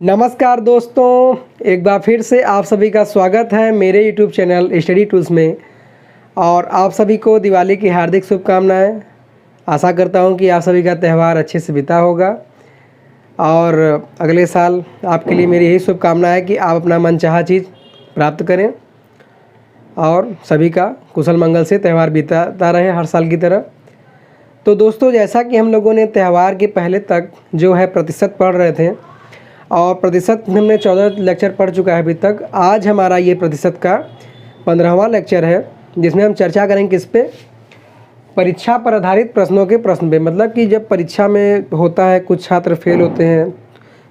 नमस्कार दोस्तों, एक बार फिर से आप सभी का स्वागत है मेरे YouTube चैनल स्टडी टूल्स में। और आप सभी को दिवाली की हार्दिक शुभकामनाएं। आशा करता हूं कि आप सभी का त्यौहार अच्छे से बीता होगा और अगले साल आपके लिए मेरी यही शुभकामना है कि आप अपना मनचाहा चीज़ प्राप्त करें और सभी का कुशल मंगल से त्यौहार बीतता रहे हर साल की तरह। तो दोस्तों, जैसा कि हम लोगों ने त्यौहार के पहले तक जो है प्रतिशत पढ़ रहे थे और प्रतिशत हमने 14 लेक्चर पढ़ चुका है अभी तक। आज हमारा ये प्रतिशत का 15वां लेक्चर है, जिसमें हम चर्चा करेंगे किस पे, परीक्षा पर आधारित प्रश्नों के प्रश्न पे। मतलब कि जब परीक्षा में होता है, कुछ छात्र फेल होते हैं,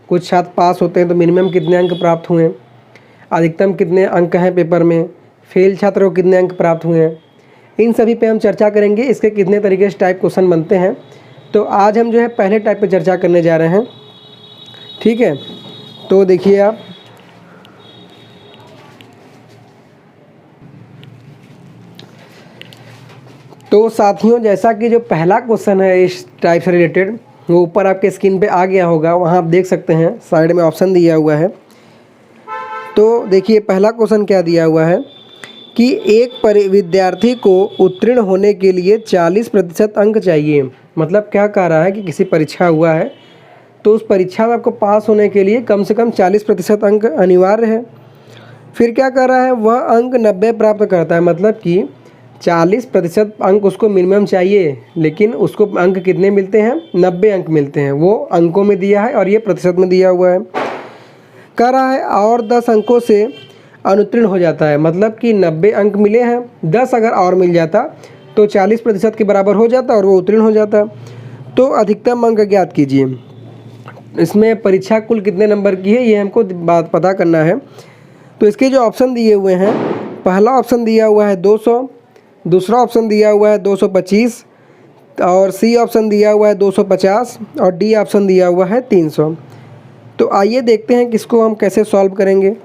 कुछ छात्र पास होते हैं, तो मिनिमम कितने अंक प्राप्त हुए, अधिकतम कितने अंक हैं पेपर में, फेल छात्रों को कितने अंक प्राप्त हुए हैं, इन सभी पे हम चर्चा करेंगे। इसके कितने तरीके से टाइप क्वेश्चन बनते हैं। तो आज हम जो है पहले टाइप पे चर्चा करने जा रहे हैं, ठीक है। तो देखिए आप, तो साथियों, जैसा कि जो पहला क्वेश्चन है इस टाइप से रिलेटेड, वो ऊपर आपके स्क्रीन पे आ गया होगा, वहाँ आप देख सकते हैं, साइड में ऑप्शन दिया हुआ है। तो देखिए पहला क्वेश्चन क्या दिया हुआ है कि एक विद्यार्थी को उत्तीर्ण होने के लिए 40% अंक चाहिए। मतलब क्या कह रहा है कि किसी परीक्षा हुआ है तो उस परीक्षा में आपको पास होने के लिए कम से कम 40% अंक अनिवार्य है। फिर क्या कर रहा है, वह अंक 90 प्राप्त करता है। मतलब कि 40% अंक उसको मिनिमम चाहिए, लेकिन उसको अंक कितने मिलते हैं, 90 अंक मिलते हैं। वो अंकों में दिया है और ये प्रतिशत में दिया हुआ है। कह रहा है और 10 अंकों से अनुत्तीर्ण हो जाता है। मतलब कि 90 अंक मिले हैं, 10 अगर और मिल जाता तो 40% के बराबर हो जाता और वो उत्तीर्ण हो जाता। तो अधिकतम अंक ज्ञात कीजिए। इसमें परीक्षा कुल कितने नंबर की है, ये हमको बात पता करना है। तो इसके जो ऑप्शन दिए हुए हैं, पहला ऑप्शन दिया हुआ है 200, दूसरा ऑप्शन दिया हुआ है 225 और सी ऑप्शन दिया हुआ है 250 और डी ऑप्शन दिया हुआ है 300। तो आइए देखते हैं किसको हम कैसे सॉल्व करेंगे।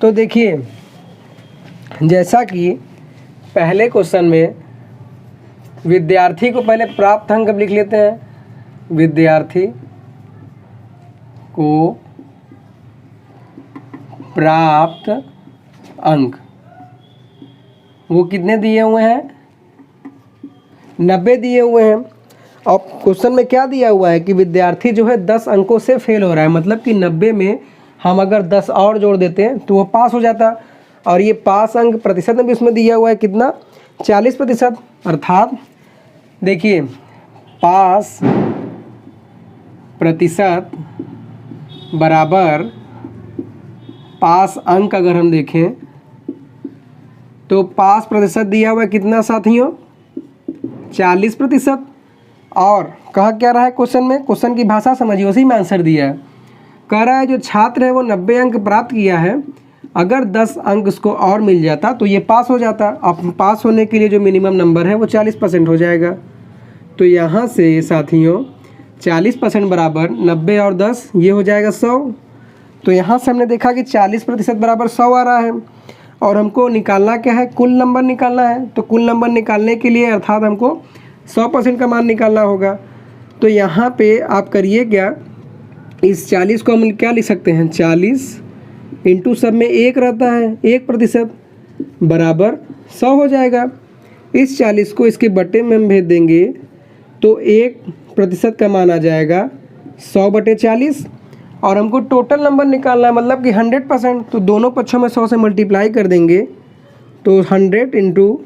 तो देखिए, जैसा कि पहले क्वेश्चन में विद्यार्थी को पहले प्राप्त अंक लिख लेते हैं। विद्यार्थी को प्राप्त अंक वो कितने दिए हुए हैं, 90 दिए हुए हैं। और क्वेश्चन में क्या दिया हुआ है कि विद्यार्थी जो है 10 अंकों से फेल हो रहा है। मतलब कि 90 में हम अगर 10 और जोड़ देते हैं तो वो पास हो जाता। और ये पास अंक प्रतिशत में भी उसमें दिया हुआ है कितना, 40%। अर्थात देखिए, पास प्रतिशत बराबर पास अंक अगर हम देखें तो पास प्रतिशत दिया हुआ है कितना साथियों, 40%। और कहा क्या रहा है क्वेश्चन में, क्वेश्चन की भाषा समझिए, उसी में आंसर दिया है। कह रहा है जो छात्र है वो 90 अंक प्राप्त किया है, अगर 10 अंक उसको और मिल जाता तो ये पास हो जाता। अब पास होने के लिए जो मिनिमम नंबर है वो 40% हो जाएगा। तो यहाँ से साथियों 40% बराबर 90 और 10, ये हो जाएगा 100। तो यहाँ से हमने देखा कि 40% बराबर 100 आ रहा है और हमको निकालना क्या है, कुल नंबर निकालना है। तो कुल नंबर निकालने के लिए अर्थात हमको 100% का मान निकालना होगा। तो यहाँ पे आप करिए क्या, इस 40 को हम क्या लिख सकते हैं, 40 इंटू सब में 1 रहता है, 1% बराबर 100 हो जाएगा। इस 40 को इसके बटे में हम भेज देंगे तो 1% का मान आ जाएगा 100/40। और हमको टोटल नंबर निकालना है, मतलब कि 100%। तो दोनों पक्षों में 100 से मल्टीप्लाई कर देंगे तो 100 इंटू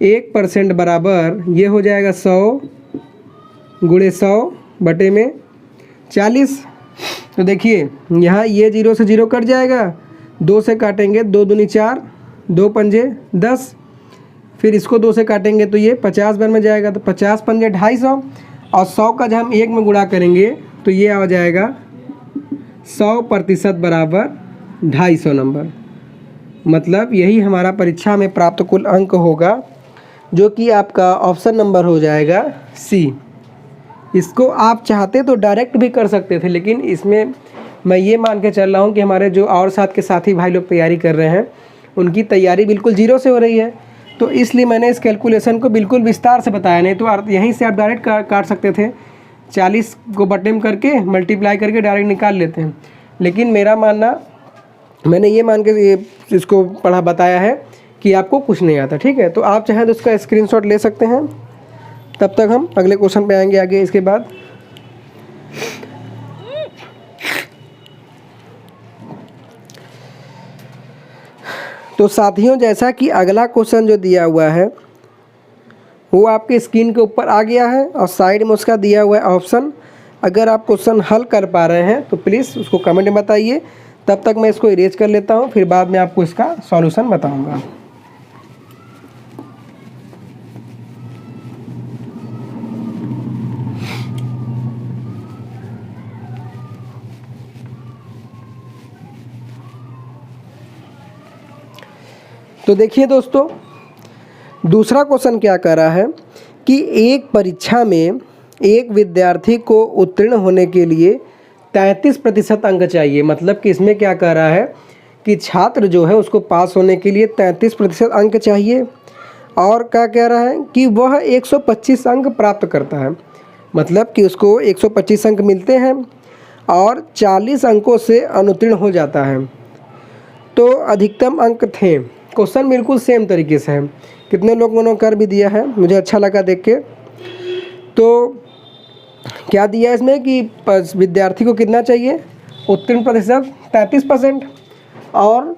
1% बराबर ये हो जाएगा 100 गुणे 100/40। तो देखिए यहाँ ये 0 से 0 कट जाएगा, 2 से काटेंगे, 2 दूनी 4, 2 पंजे 10, फिर इसको 2 से काटेंगे तो ये 50 बार में जाएगा। तो 50 पंजे 250 और 100 का जब हम 1 में गुणा करेंगे तो ये आ जाएगा 100% बराबर 250 नंबर। मतलब यही हमारा परीक्षा में प्राप्त कुल अंक होगा, जो कि आपका ऑप्शन नंबर हो जाएगा सी। इसको आप चाहते तो डायरेक्ट भी कर सकते थे, लेकिन इसमें मैं ये मान के चल रहा हूँ कि हमारे जो और साथ के साथी भाई लोग तैयारी कर रहे हैं, उनकी तैयारी बिल्कुल 0 से हो रही है। तो इसलिए मैंने इस कैलकुलेशन को बिल्कुल विस्तार से बताया। नहीं तो यहीं से आप डायरेक्ट काट सकते थे 40 को बटे में करके मल्टीप्लाई करके डायरेक्ट निकाल लेते हैं। लेकिन मेरा मानना, मैंने ये मान के ये इसको पढ़ा बताया है कि आपको कुछ नहीं आता, ठीक है। तो आप चाहें तो इसका स्क्रीनशॉट ले सकते हैं। तब तक हम अगले क्वेश्चन पे आएंगे आगे इसके बाद। तो साथियों, जैसा कि अगला क्वेश्चन जो दिया हुआ है वो आपके स्क्रीन के ऊपर आ गया है और साइड में उसका दिया हुआ है ऑप्शन। अगर आप क्वेश्चन हल कर पा रहे हैं तो प्लीज़ उसको कमेंट में बताइए। तब तक मैं इसको इरेज कर लेता हूँ, फिर बाद में आपको इसका सॉल्यूशन बताऊँगा। तो देखिए दोस्तों, दूसरा क्वेश्चन क्या कह रहा है कि एक परीक्षा में एक विद्यार्थी को उत्तीर्ण होने के लिए 33% अंक चाहिए। मतलब कि इसमें क्या कह रहा है कि छात्र जो है उसको पास होने के लिए 33% अंक चाहिए, और क्या कह रहा है कि वह 125 अंक प्राप्त करता है। मतलब कि उसको 125 अंक मिलते हैं और 40 अंकों से अनुत्तीर्ण हो जाता है। तो अधिकतम अंक थे। क्वेश्चन बिल्कुल सेम तरीके से है, कितने लोगों ने कर भी दिया है, मुझे अच्छा लगा देख के। तो क्या दिया है इसमें कि विद्यार्थी को कितना चाहिए, उत्तीर्ण प्रतिशत 33%, और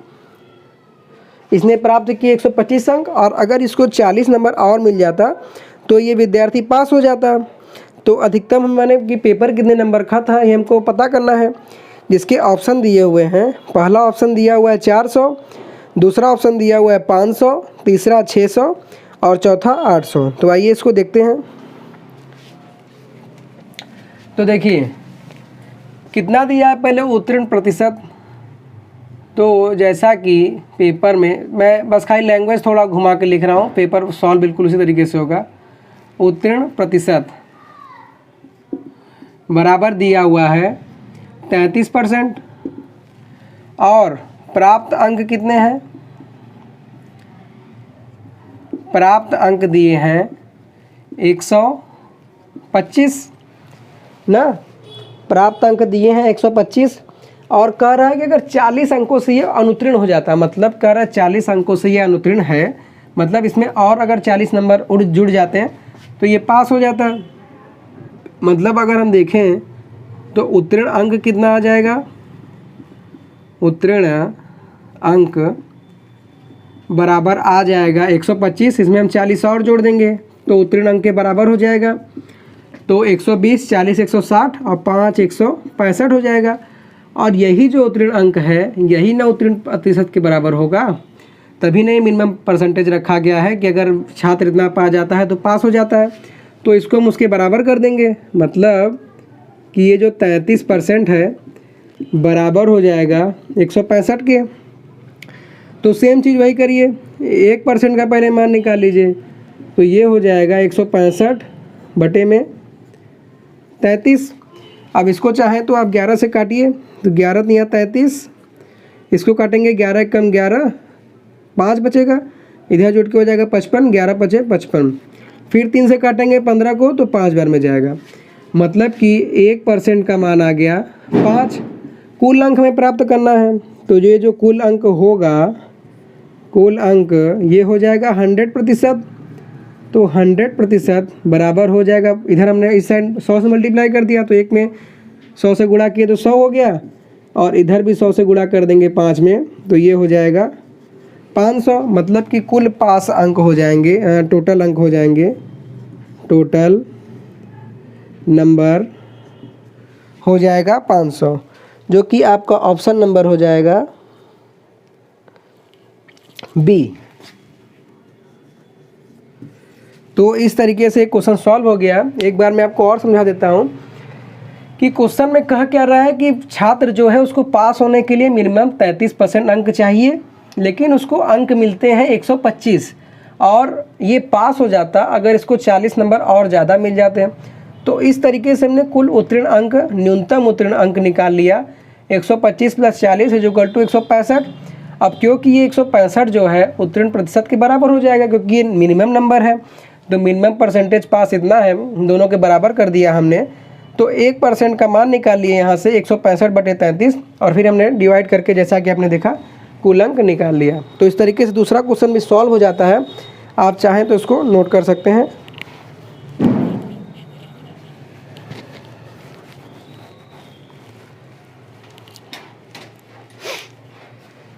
इसने प्राप्त किए 125 अंक, और अगर इसको 40 नंबर और मिल जाता तो ये विद्यार्थी पास हो जाता। तो अधिकतम मैंने कि पेपर कितने नंबर का था ये हमको पता करना है, जिसके ऑप्शन दिए हुए हैं। पहला ऑप्शन दिया हुआ है 400, दूसरा ऑप्शन दिया हुआ है 500, तीसरा 600 और चौथा 800। तो आइए इसको देखते हैं। तो देखिए कितना दिया है पहले उत्तीर्ण प्रतिशत। तो जैसा कि पेपर में मैं बस खाली लैंग्वेज थोड़ा घुमा के लिख रहा हूँ, पेपर सॉल्व बिल्कुल उसी तरीके से होगा। उत्तीर्ण प्रतिशत बराबर दिया हुआ है 33%, और प्राप्त अंक कितने हैं, प्राप्त अंक दिए हैं 125 ना, प्राप्त अंक दिए हैं 125, और कह रहा है कि अगर 40 अंकों से ये अनुत्तीर्ण हो जाता है, मतलब कह रहा है 40 अंकों से ये अनुत्तीर्ण है, मतलब इसमें और अगर 40 नंबर जुड़ जाते हैं तो ये पास हो जाता है। मतलब अगर हम देखें तो उत्तीर्ण अंक कितना आ जाएगा, उत्तीर्ण अंक बराबर आ जाएगा 125, इसमें हम 40 और जोड़ देंगे तो उत्तीर्ण अंक के बराबर हो जाएगा। तो 120, 40 160 और 5 165 हो जाएगा। और यही जो उत्तीर्ण अंक है यही ना उत्तीर्ण प्रतिशत के बराबर होगा, तभी नहीं मिनिमम परसेंटेज रखा गया है कि अगर छात्र इतना पा जाता है तो पास हो जाता है। तो इसको हम उसके बराबर कर देंगे, मतलब कि ये जो 33% है बराबर हो जाएगा 165 के। तो सेम चीज़ वही करिए, 1% का पहले मान निकाल लीजिए, तो ये हो जाएगा 165 बटे में 33। अब इसको चाहें तो आप 11 से काटिए, तो 11 या 33, इसको काटेंगे 11 कम 11, 5 बचेगा, इधर जुट के हो जाएगा 55, 11 बचे 55। फिर 3 से काटेंगे 15 को तो 5 बार में जाएगा, मतलब कि 1% का मान आ गया 5। कुल अंक हमें प्राप्त करना है, तो ये जो कुल अंक होगा, कुल अंक ये हो जाएगा 100%। तो 100% बराबर हो जाएगा, इधर हमने इस साइड 100 से मल्टीप्लाई कर दिया तो एक में 100 से गुणा किए तो 100 हो गया, और इधर भी 100 से गुणा कर देंगे 5 में तो ये हो जाएगा 500। मतलब कि कुल पास अंक हो जाएंगे, टोटल अंक हो जाएंगे, टोटल नंबर हो जाएगा 500, जो कि आपका ऑप्शन नंबर हो जाएगा बी। तो इस तरीके से क्वेश्चन सॉल्व हो गया। एक बार मैं आपको और समझा देता हूँ कि क्वेश्चन में कह क्या रहा है कि छात्र जो है उसको पास होने के लिए मिनिमम 33% अंक चाहिए, लेकिन उसको अंक मिलते हैं 125, और ये पास हो जाता अगर इसको 40 नंबर और ज़्यादा मिल जाते हैं। तो इस तरीके से हमने कुल उत्तीर्ण अंक, न्यूनतम उत्तीर्ण अंक निकाल लिया, 125 + 40 = 165। अब क्योंकि ये 165 जो है उत्तीर्ण प्रतिशत के बराबर हो जाएगा, क्योंकि ये मिनिमम नंबर है, तो मिनिमम परसेंटेज पास इतना है, दोनों के बराबर कर दिया हमने, तो 1% का मान निकाल लिए यहाँ से 165/33 और फिर हमने डिवाइड करके जैसा कि आपने देखा कुल अंक निकाल लिया। तो इस तरीके से दूसरा क्वेश्चन भी सॉल्व हो जाता है। आप चाहें तो इसको नोट कर सकते हैं।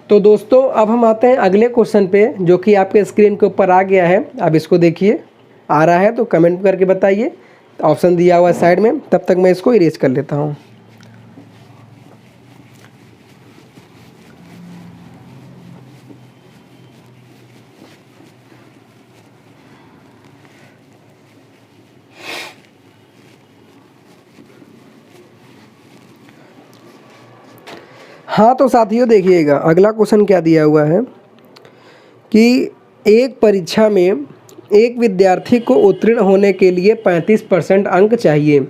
तो दोस्तों अब हम आते हैं अगले क्वेश्चन पे, जो कि आपके स्क्रीन के ऊपर आ गया है। अब इसको देखिए, आ रहा है तो कमेंट करके बताइए। ऑप्शन दिया हुआ है साइड में, तब तक मैं इसको इरेज कर लेता हूँ। हाँ तो साथियों देखिएगा, अगला क्वेश्चन क्या दिया हुआ है कि एक परीक्षा में एक विद्यार्थी को उत्तीर्ण होने के लिए 35% अंक चाहिए।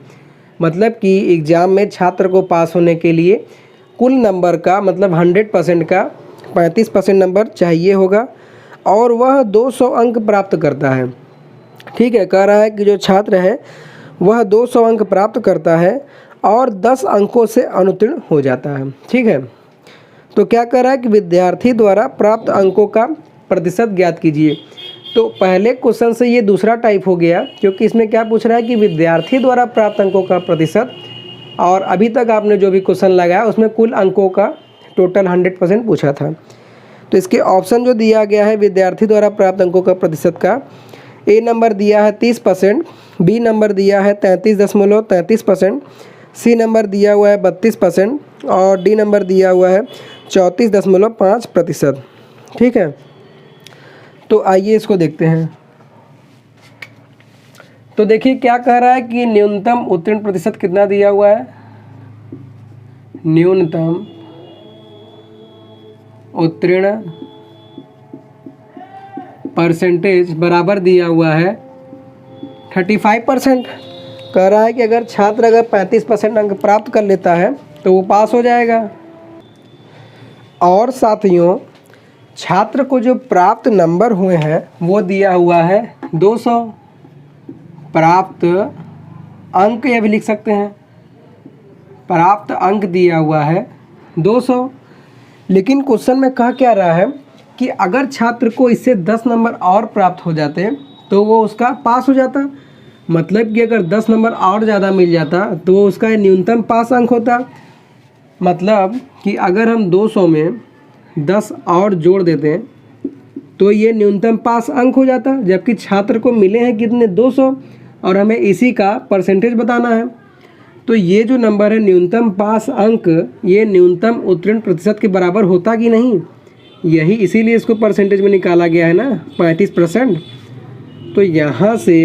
मतलब कि एग्ज़ाम में छात्र को पास होने के लिए कुल नंबर का मतलब 100% का 35% नंबर चाहिए होगा और वह 200 अंक प्राप्त करता है। ठीक है, कह रहा है कि जो छात्र है वह 200 अंक प्राप्त करता है और 10 अंकों से अनुत्तीर्ण हो जाता है। ठीक है, तो क्या कह रहा है कि विद्यार्थी द्वारा प्राप्त अंकों का प्रतिशत ज्ञात कीजिए। तो पहले क्वेश्चन से ये दूसरा टाइप हो गया, क्योंकि इसमें क्या पूछ रहा है कि विद्यार्थी द्वारा प्राप्त अंकों का प्रतिशत, और अभी तक आपने जो भी क्वेश्चन लगाया उसमें कुल अंकों का टोटल 100% पूछा था। तो इसके ऑप्शन जो दिया गया है विद्यार्थी द्वारा प्राप्त अंकों का प्रतिशत का, ए नंबर दिया है 30%, बी नंबर दिया है 33.33%, सी नंबर दिया हुआ है 32% और डी नंबर दिया हुआ है 34.5%। ठीक है, तो आइए इसको देखते हैं। तो देखिए क्या कह रहा है कि न्यूनतम उत्तीर्ण प्रतिशत कितना दिया हुआ है। न्यूनतम उत्तीर्ण परसेंटेज बराबर दिया हुआ है 35%। कह रहा है कि अगर छात्र अगर 35% अंक प्राप्त कर लेता है तो वो पास हो जाएगा। और साथियों छात्र को जो प्राप्त नंबर हुए हैं वो दिया हुआ है 200। प्राप्त अंक ये भी लिख सकते हैं, प्राप्त अंक दिया हुआ है 200। लेकिन क्वेश्चन में कह क्या रहा है कि अगर छात्र को इससे 10 नंबर और प्राप्त हो जाते तो वो उसका पास हो जाता। मतलब कि अगर 10 नंबर और ज़्यादा मिल जाता तो वो उसका न्यूनतम पास अंक होता। मतलब कि अगर हम 200 में 10 और जोड़ देते तो ये न्यूनतम पास अंक हो जाता, जबकि छात्र को मिले हैं कितने 200 और हमें इसी का परसेंटेज बताना है। तो ये जो नंबर है न्यूनतम पास अंक, ये न्यूनतम उत्तीर्ण प्रतिशत के बराबर होता कि नहीं, यही इसीलिए इसको परसेंटेज में निकाला गया है ना 35%। तो यहाँ से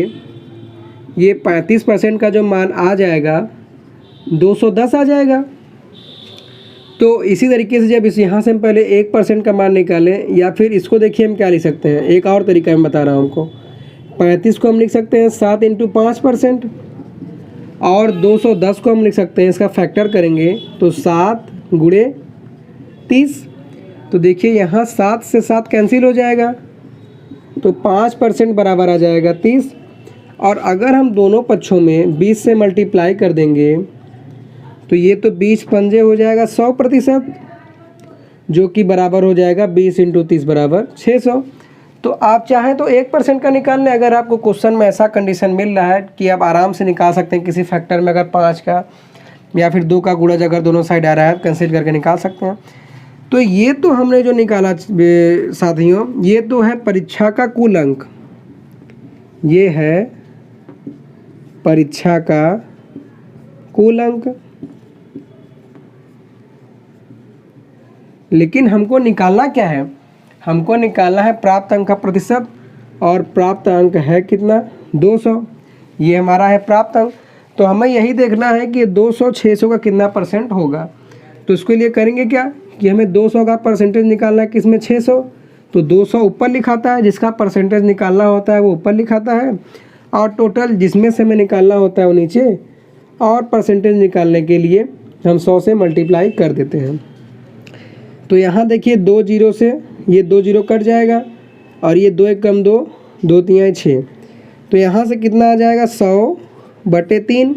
ये 35% का जो मान आ जाएगा 210 आ जाएगा। तो इसी तरीके से जब इस यहाँ से हम पहले 1% का मान निकालें, या फिर इसको देखिए हम क्या लिख सकते हैं, एक और तरीका मैं बता रहा हूँ हमको। 35 को हम लिख सकते हैं 7 × 5% और 210 को हम लिख सकते हैं, इसका फैक्टर करेंगे तो 7 × 30। तो देखिए यहाँ 7 से 7 कैंसिल हो जाएगा तो 5% बराबर आ जाएगा 30। और अगर हम दोनों पक्षों में 20 से मल्टीप्लाई कर देंगे तो ये तो 20 पंजे हो जाएगा 100%, जो कि बराबर हो जाएगा 20 × 30 बराबर 600। तो आप चाहें तो 1% का निकाल लें। अगर आपको क्वेश्चन में ऐसा कंडीशन मिल रहा है कि आप आराम से निकाल सकते हैं किसी फैक्टर में, अगर 5 का या फिर 2 का गुणज अगर दोनों साइड आ रहा है कंसीडर करके निकाल सकते हैं। तो ये तो हमने जो निकाला साथियों, ये तो है परीक्षा का कुल अंक, ये है परीक्षा का कुल अंक। लेकिन हमको निकालना क्या है, हमको निकालना है प्राप्त अंक का प्रतिशत, और प्राप्त अंक है कितना 200। ये हमारा है प्राप्त अंक। तो हमें यही देखना है कि 200 600 का कितना परसेंट होगा। तो इसके लिए करेंगे क्या कि हमें 200 का परसेंटेज निकालना है, किसमें 600। तो 200 ऊपर लिखाता है, जिसका परसेंटेज निकालना होता है वो ऊपर लिखाता है, और टोटल जिसमें से हमें निकालना होता है वो नीचे। और परसेंटेज निकालने के लिए हम 100 से मल्टीप्लाई कर देते हैं। तो यहाँ देखिए 2 जीरो से ये 2 जीरो कट जाएगा, और ये 2 1 कम 2, 2 3 6। तो यहाँ से कितना आ जाएगा 100/3।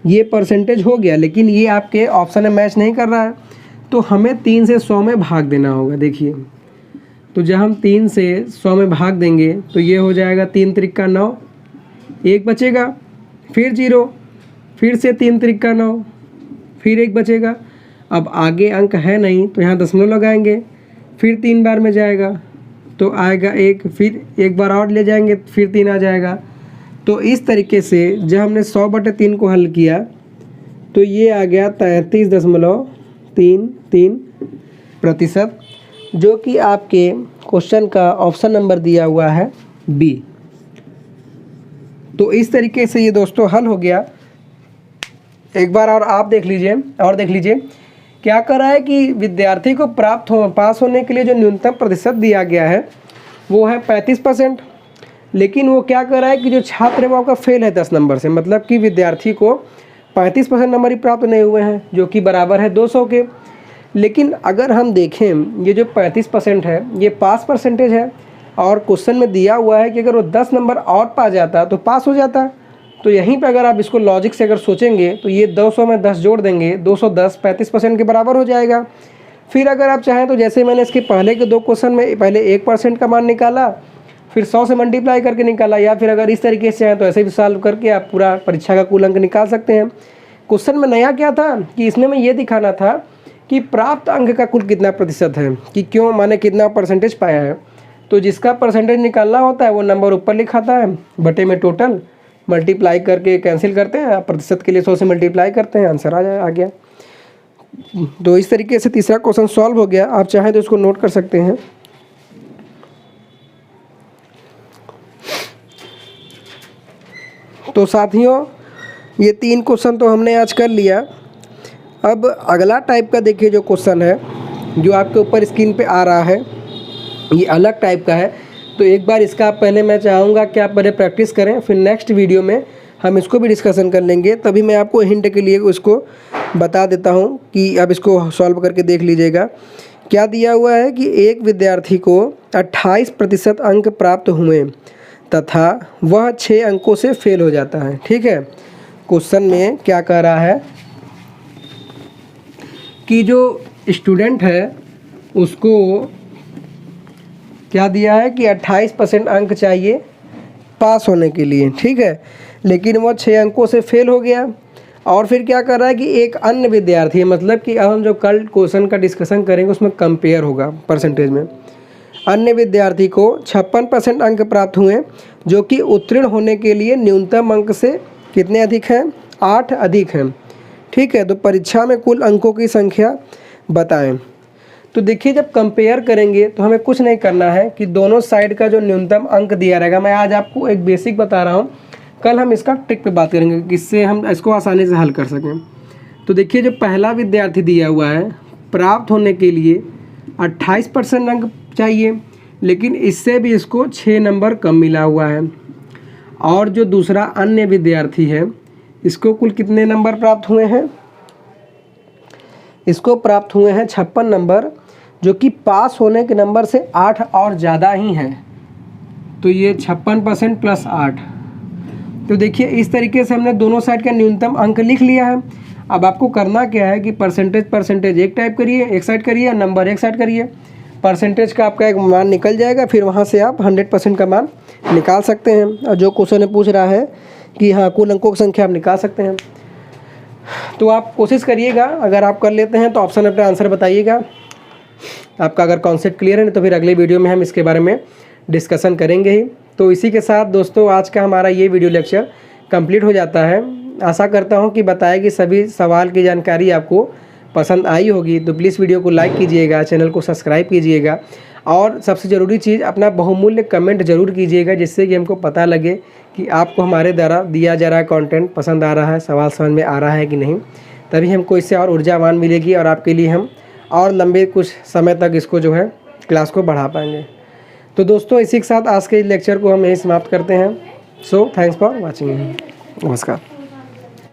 ये परसेंटेज हो गया, लेकिन ये आपके ऑप्शन में मैच नहीं कर रहा है, तो हमें 3 से 100 में भाग देना होगा। देखिए, तो जब हम 3 से 100 में भाग देंगे तो ये हो जाएगा 3 त्रिका 9, 1 बचेगा, फिर 0, फिर से 3 त्रिका 9, फिर 1 बचेगा। अब आगे अंक है नहीं तो यहाँ दशमलव लगाएंगे, फिर 3 बार में जाएगा तो आएगा 1, फिर 1 बार और ले जाएंगे, फिर 3 आ जाएगा। तो इस तरीके से जब हमने 100/3 को हल किया तो ये आ गया 33.33%, जो कि आपके क्वेश्चन का ऑप्शन नंबर दिया हुआ है बी। तो इस तरीके से ये दोस्तों हल हो गया। एक बार और आप देख लीजिए, क्या कर रहा है कि विद्यार्थी को पास होने के लिए जो न्यूनतम प्रतिशत दिया गया है वो है 35%, लेकिन वो क्या कर रहा है कि जो छात्र है वो आपका फेल है 10 नंबर से, मतलब कि विद्यार्थी को 35% नंबर ही प्राप्त नहीं हुए हैं, जो कि बराबर है 200 के। लेकिन अगर हम देखें ये जो 35% है ये पास परसेंटेज है, और क्वेश्चन में दिया हुआ है कि अगर वो 10 नंबर और पा जाता तो पास हो जाता। तो यहीं पे अगर आप इसको लॉजिक से अगर सोचेंगे तो ये 200 में 10 जोड़ देंगे, 210 35% के बराबर हो जाएगा। फिर अगर आप चाहें तो जैसे मैंने इसके पहले के 2 क्वेश्चन में पहले 1% का मान निकाला, फिर 100 से मल्टीप्लाई करके निकाला, या फिर अगर इस तरीके से चाहें तो ऐसे भी सॉल्व करके आप पूरा परीक्षा का कुल अंक निकाल सकते हैं। क्वेश्चन में नया क्या था कि इसमें मैं ये दिखाना था कि प्राप्त अंक का कुल कितना प्रतिशत है, कि क्यों माने कितना परसेंटेज पाया है। तो जिसका परसेंटेज निकालना होता है वो नंबर ऊपर लिखाता है, बटे में टोटल मल्टीप्लाई करके कैंसिल करते हैं, प्रतिशत के लिए 100 से मल्टीप्लाई करते हैं, आंसर आ गया। तो इस तरीके से तीसरा क्वेश्चन सॉल्व हो गया। आप चाहें तो इसको नोट कर सकते हैं। तो साथियों, ये 3 क्वेश्चन तो हमने आज कर लिया। अब अगला टाइप का देखिए जो क्वेश्चन है, जो आपके ऊपर स्क्रीन पे आ रहा है, ये अलग टाइप का है। तो एक बार इसका पहले मैं चाहूँगा कि आप पहले प्रैक्टिस करें, फिर नेक्स्ट वीडियो में हम इसको भी डिस्कशन कर लेंगे। तभी मैं आपको हिंट के लिए उसको बता देता हूँ कि आप इसको सॉल्व करके देख लीजिएगा। क्या दिया हुआ है कि एक विद्यार्थी को 28% अंक प्राप्त हुए तथा वह 6 अंकों से फेल हो जाता है। ठीक है, क्वेश्चन में क्या कह रहा है कि जो स्टूडेंट है उसको क्या दिया है कि 28% अंक चाहिए पास होने के लिए। ठीक है, लेकिन वह 6 अंकों से फेल हो गया। और फिर क्या कर रहा है कि एक अन्य विद्यार्थी है, मतलब कि अब हम जो कल क्वेश्चन का डिस्कशन करेंगे उसमें कंपेयर होगा परसेंटेज में। अन्य विद्यार्थी को 56% अंक प्राप्त हुए, जो कि उत्तीर्ण होने के लिए न्यूनतम अंक से कितने अधिक हैं, 8 अधिक हैं। ठीक है, तो परीक्षा में कुल अंकों की संख्या बताएं। तो देखिए, जब कंपेयर करेंगे तो हमें कुछ नहीं करना है कि दोनों साइड का जो न्यूनतम अंक दिया रहेगा, मैं आज आपको एक बेसिक बता रहा हूँ, कल हम इसका ट्रिक पे बात करेंगे जिससे हम इसको आसानी से हल कर सकें। तो देखिए, जो पहला विद्यार्थी दिया हुआ है प्राप्त होने के लिए 28% अंक चाहिए, लेकिन इससे भी इसको 6 नंबर कम मिला हुआ है। और जो दूसरा अन्य विद्यार्थी है इसको कुल कितने नंबर प्राप्त हुए हैं, इसको प्राप्त हुए हैं 56 नंबर, जो कि पास होने के नंबर से 8 और ज़्यादा ही हैं। तो ये 56% प्लस 8। तो देखिए, इस तरीके से हमने दोनों साइड का न्यूनतम अंक लिख लिया है। अब आपको करना क्या है कि परसेंटेज एक टाइप करिए, एक साइड करिए, और नंबर एक साइड करिए। परसेंटेज का आपका एक मान निकल जाएगा, फिर वहाँ से आप 100% का मान निकाल सकते हैं। और जो क्वेश्चन में पूछ रहा है कि हाँ कुल अंकों की संख्या आप निकाल सकते हैं। तो आप कोशिश करिएगा, अगर आप कर लेते हैं तो ऑप्शन अपना आंसर बताइएगा। आपका अगर कॉन्सेप्ट क्लियर है, नहीं तो फिर अगले वीडियो में हम इसके बारे में डिस्कशन करेंगे ही। तो इसी के साथ दोस्तों आज का हमारा ये वीडियो लेक्चर कंप्लीट हो जाता है। आशा करता हूँ कि बताए गए सभी सवाल की जानकारी आपको पसंद आई होगी। तो प्लीज़ वीडियो को लाइक कीजिएगा, चैनल को सब्सक्राइब कीजिएगा, और सबसे ज़रूरी चीज़ अपना बहुमूल्य कमेंट ज़रूर कीजिएगा, जिससे कि हमको पता लगे कि आपको हमारे द्वारा दिया जा रहा कंटेंट पसंद आ रहा है, सवाल समझ में आ रहा है कि नहीं। तभी हमको इससे और ऊर्जावान मिलेगी और आपके लिए हम और लंबे कुछ समय तक इसको जो है क्लास को बढ़ा पाएंगे। तो दोस्तों इसी के साथ आज के लेक्चर को हम यहीं समाप्त करते हैं। So thanks for watching. नमस्कार।